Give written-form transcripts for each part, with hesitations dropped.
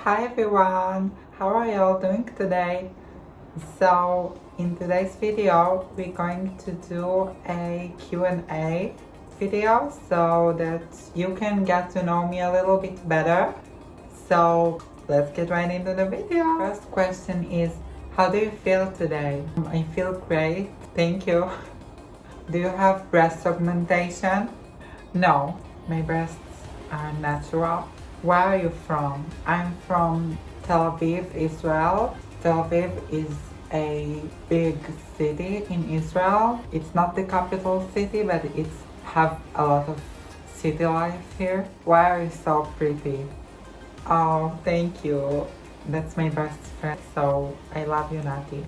Hi everyone, how are y'all doing today? So in today's video we're going to do a Q&A video so that you can get to know me a little bit better. So let's get right into the video. First question is, how do you feel today? I feel great, thank you. Do you have breast augmentation? No, my breasts are natural. Where are you from? I'm from Tel Aviv, Israel. Tel Aviv is a big city in Israel. It's not the capital city, but it's have a lot of city life here. Why are you so pretty? Oh, thank you. That's my best friend, so I love you, Nati.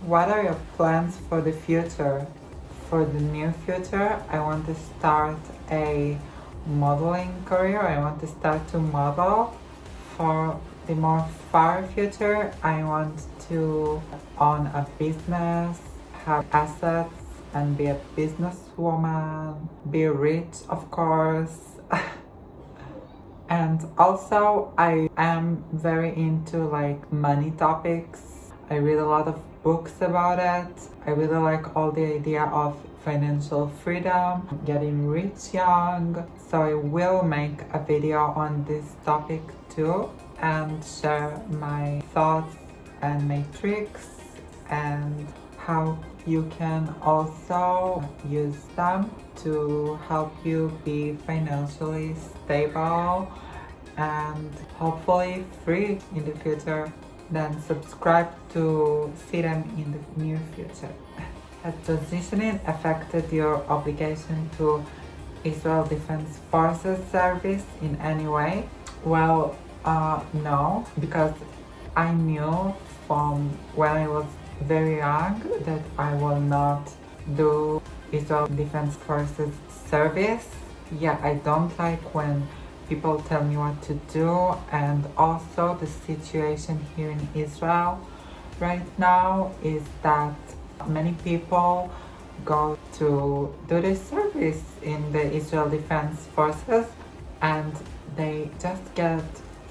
What are your plans for the future? For the near future, I want to start a modeling career. I want to start to model. For the more far future, I want to own a business, have assets, and be a businesswoman, be rich, of course. And also, I am very into like money topics. I read a lot of books about it. I really like all the idea of financial freedom, getting rich young. So I will make a video on this topic too and share my thoughts and my tricks and how you can also use them to help you be financially stable and hopefully free in the future. Then subscribe to see them in the near future. Has transitioning affected your obligation to Israel Defense Forces service in any way? Well, no, because I knew from when I was very young that I will not do Israel Defense Forces service. Yeah, I don't like when people tell me what to do, and also the situation here in Israel right now is that many people go to do this service in the Israel Defense Forces and they just get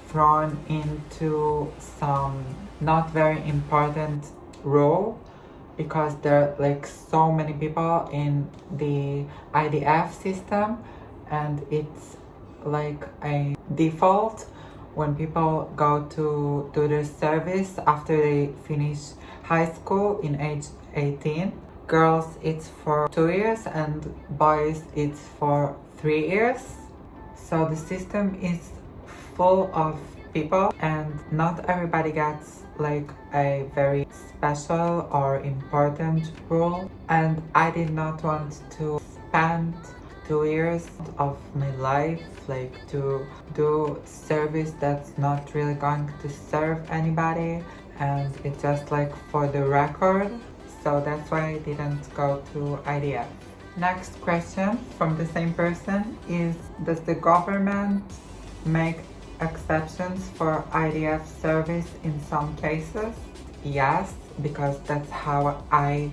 thrown into some not very important role because there are like so many people in the IDF system, and it's like a default when people go to do their service after they finish high school in age 18. Girls it's for 2 years and boys it's for 3 years. So the system is full of people and not everybody gets like a very special or important role, and I did not want to spend 2 years of my life like to do service that's not really going to serve anybody, and it's just like for the record. So that's why I didn't go to IDF. Next question from the same person is, does the government make exceptions for IDF service in some cases? Yes, because that's how I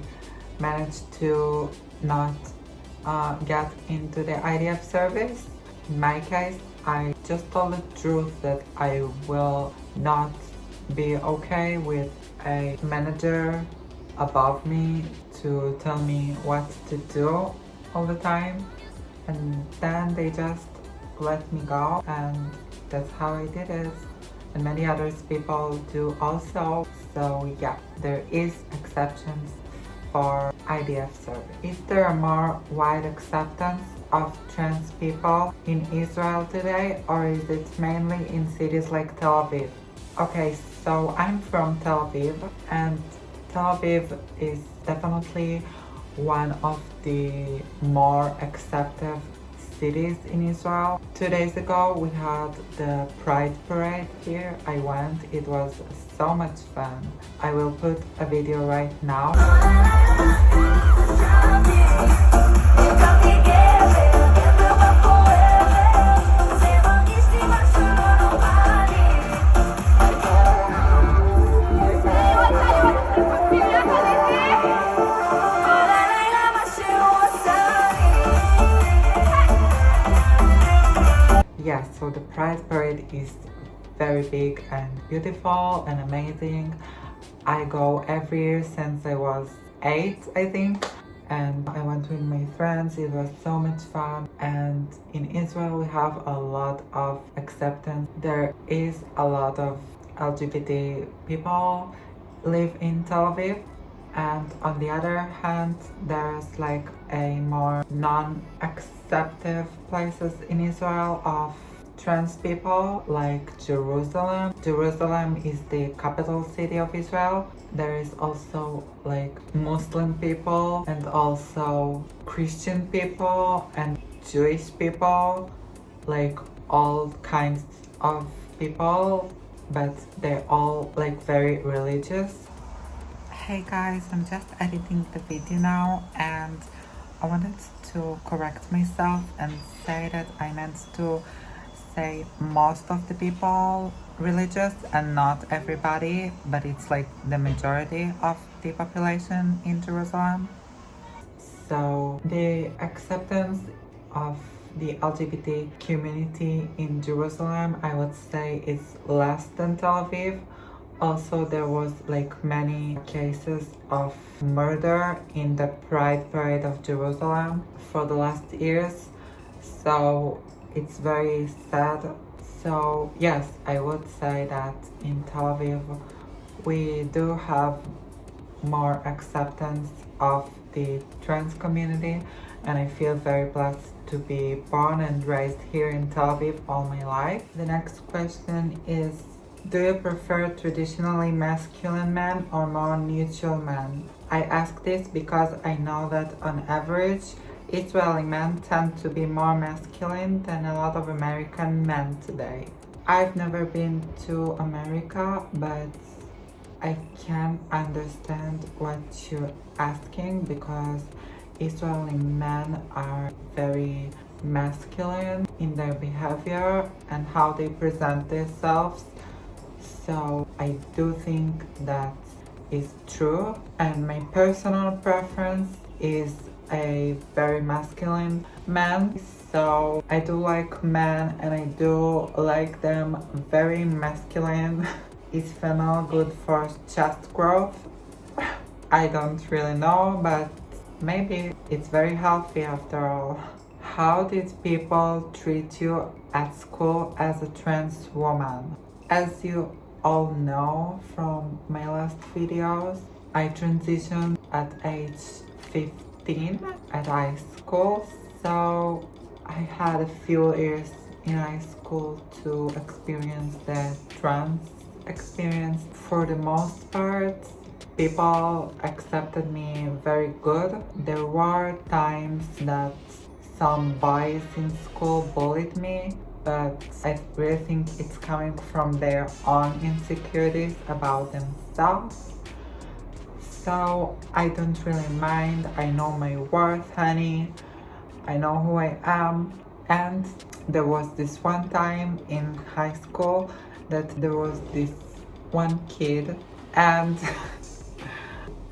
managed to not get into the IDF service. In my case, I just told the truth that I will not be okay with a manager above me to tell me what to do all the time, and then they just let me go, and that's how I did it. And many other people do also. So yeah, there is exceptions for IDF service. Is there a more wide acceptance of trans people in Israel today, or is it mainly in cities like Tel Aviv? Okay, so I'm from Tel Aviv, and Tel Aviv is definitely one of the more accepted cities in Israel. 2 days ago we had the Pride Parade here. I went, it was so much fun. I will put a video right now. Yeah, so the Pride Parade is very big and beautiful and amazing. I go every year since I was 8, I think, and I went with my friends. It was so much fun. And in Israel we have a lot of acceptance. There is a lot of LGBT people live in Tel Aviv, and on the other hand there's like a more non-acceptive places in Israel of trans people, like Jerusalem. Jerusalem is the capital city of Israel. There is also like Muslim people and also Christian people and Jewish people, like all kinds of people, but they're all like very religious. Hey guys, I'm just editing the video now, and I wanted to correct myself and say that I meant to say most of the people religious and not everybody, but it's like the majority of the population in Jerusalem. So the acceptance of the LGBT community in Jerusalem, I would say, is less than Tel Aviv. Also, there was like many cases of murder in the Pride Parade of Jerusalem for the last years. So it's very sad. So yes, I would say that in Tel Aviv we do have more acceptance of the trans community, and I feel very blessed to be born and raised here in Tel Aviv all my life. The next question is, do you prefer traditionally masculine men or more neutral men? I ask this because I know that on average, Israeli men tend to be more masculine than a lot of American men today. I've never been to America, but I can understand what you're asking, because Israeli men are very masculine in their behavior and how they present themselves. So I do think that is true, and my personal preference is a very masculine man. So I do like men, and I do like them very masculine. Is female good for chest growth? I don't really know, but maybe it's very healthy after all. How did people treat you at school as a trans woman? As you all know from my last videos, I transitioned at age 15 at high school, so I had a few years in high school to experience the trans experience. For the most part, people accepted me very good. There were times that some boys in school bullied me, but I really think it's coming from their own insecurities about themselves. So I don't really mind. I know my worth, honey. I know who I am. And there was this one time in high school that there was this one kid, and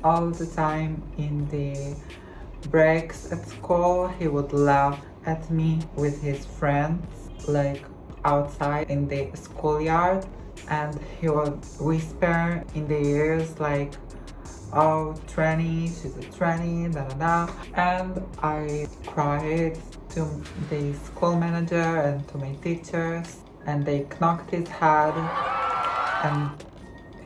all the time in the breaks at school he would laugh at me with his friends, like outside in the schoolyard, and he would whisper in the ears like, oh, tranny, she's a tranny, da da da. And I cried to the school manager and to my teachers, and they knocked his head. And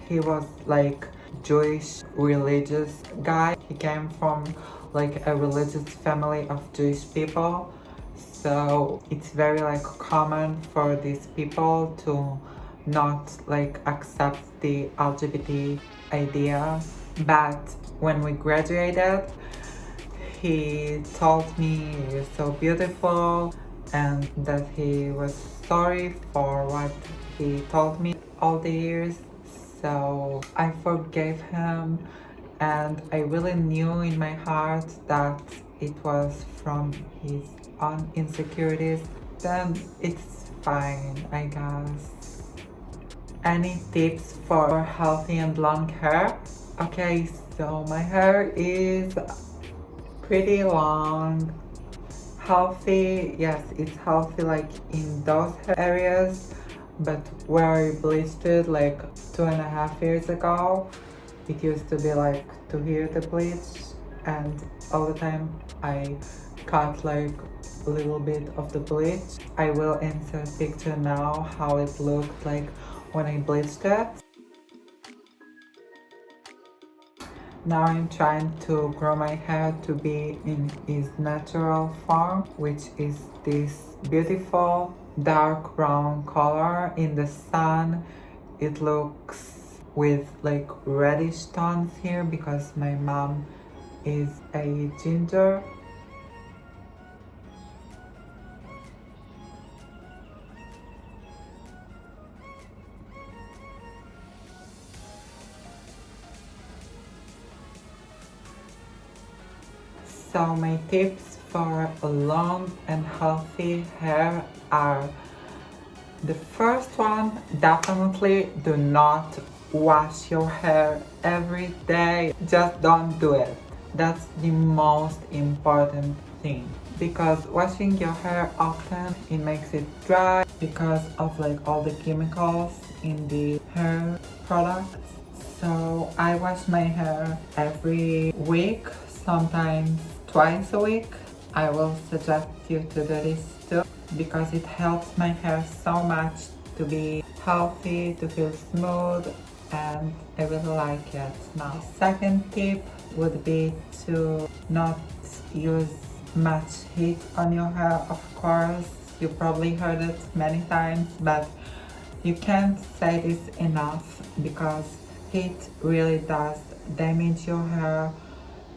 he was like Jewish religious guy. He came from like a religious family of Jewish people. So it's very like common for these people to not like accept the LGBT idea. But when we graduated, he told me you're so beautiful, and that he was sorry for what he told me all the years. So I forgave him, and I really knew in my heart that it was from his own insecurities. Then it's fine, I guess. Any tips for healthy and long hair? Okay, so my hair is pretty long. Healthy, yes, it's healthy like in those areas, but where I bleached it like 2.5 years ago, it used to be like 2 years the bleach, and all the time I cut like a little bit of the bleach. I will insert picture now how it looked like when I bleached it. Now I'm trying to grow my hair to be in its natural form, which is this beautiful dark brown color. In the sun it looks with like reddish tones here because my mom is a ginger. So my tips for a long and healthy hair are: the first one, definitely do not wash your hair every day. Just don't do it. That's the most important thing, because washing your hair often, it makes it dry because of like all the chemicals in the hair products. So I wash my hair every week, sometimes twice a week. I will suggest you to do this too, because it helps my hair so much to be healthy, to feel smooth, and I really like it now. Second tip would be to not use much heat on your hair. Of course, you probably heard it many times, but you can't say this enough, because heat really does damage your hair,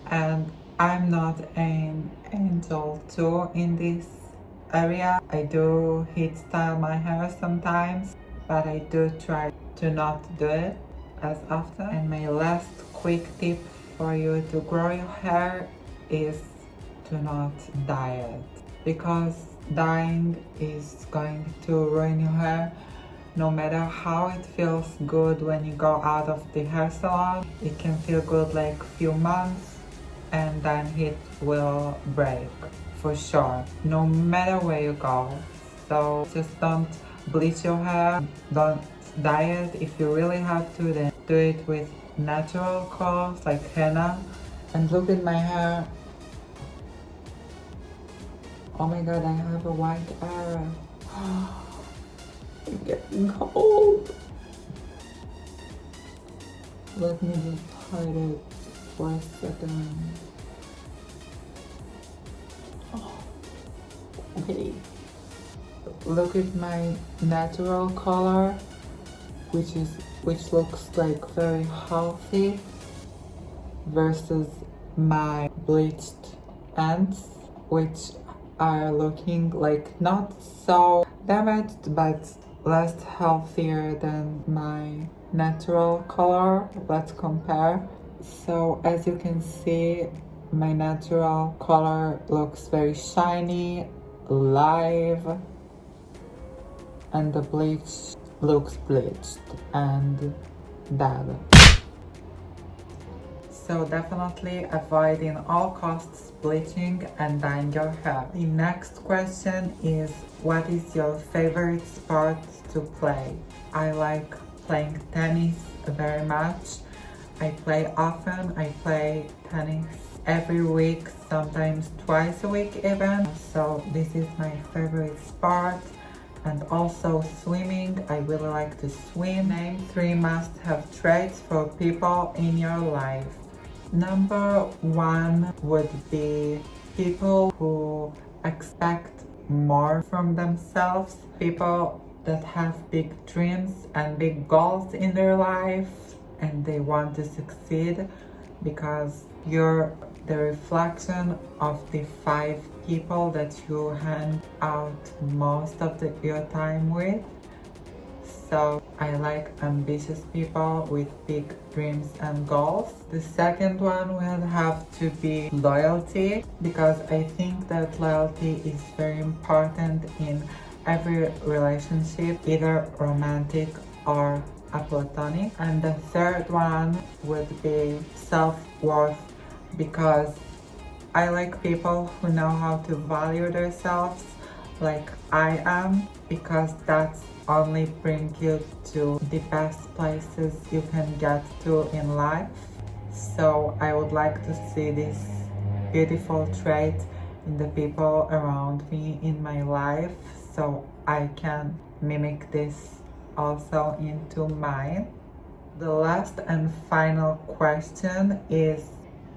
and I'm not an angel too in this area. I do heat style my hair sometimes, but I do try to not do it as often. And my last quick tip for you to grow your hair is to not dye it, because dyeing is going to ruin your hair. No matter how it feels good when you go out of the hair salon, it can feel good like few months, and then it will break for sure, no matter where you go. So just don't bleach your hair, don't dye it. If you really have to, then do it with natural colors like henna. And look at my hair. Oh my god, I have a white area. It's getting cold. Let me just hide it for a second. Okay. Look at my natural color, which looks like very healthy, versus my bleached ends, which are looking like not so damaged but less healthier than my natural color. Let's compare. So as you can see, my natural color looks very shiny, alive, and the bleach looks bleached and dead. So definitely avoid in all costs bleaching and dyeing your hair. The next question is, what is your favorite sport to play? I like playing tennis very much. I play often. I play tennis every week, sometimes twice a week even. So this is my favorite sport. And also swimming. I really like to swim. Name 3 must-have traits for people in your life. Number 1 would be people who expect more from themselves, people that have big dreams and big goals in their life, and they want to succeed, because you're the reflection of the 5 people that you hang out most of your time with. So I like ambitious people with big dreams and goals. The second one will have to be loyalty, because I think that loyalty is very important in every relationship, either romantic or a platonic. And the third one would be self-worth, because I like people who know how to value themselves like I am, because that's only bring you to the best places you can get to in life. So I would like to see this beautiful trait in the people around me in my life, so I can mimic this also into mine. The last and final question is,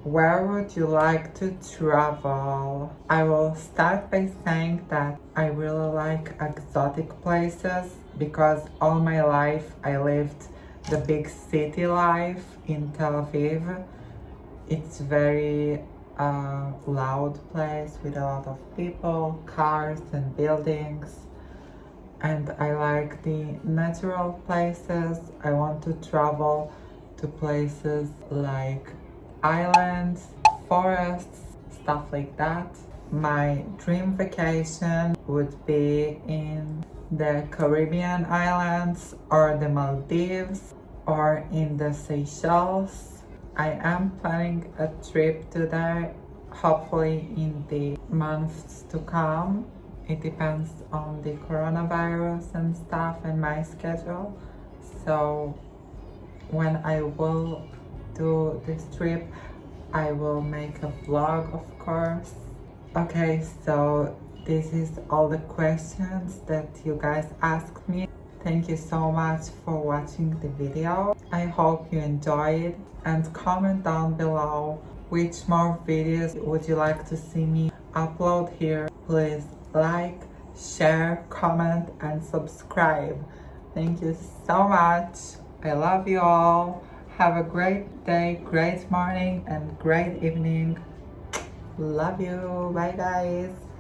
where would you like to travel? I will start by saying that I really like exotic places because all my life I lived the big city life in Tel Aviv. It's very loud place with a lot of people, cars and buildings. And I like the natural places. I want to travel to places like islands, forests, stuff like that. My dream vacation would be in the Caribbean islands or the Maldives or in the Seychelles. I am planning a trip to there, hopefully in the months to come. It depends on the coronavirus and stuff and my schedule. So when I will do this trip, I will make a vlog, of course. Okay, so this is all the questions that you guys asked me. Thank you so much for watching the video. I hope you enjoyed, and comment down below which more videos would you like to see me upload here. Please like, share, comment and subscribe. Thank you so much. I love you all. Have a great day, great morning and great evening. Love you. Bye guys.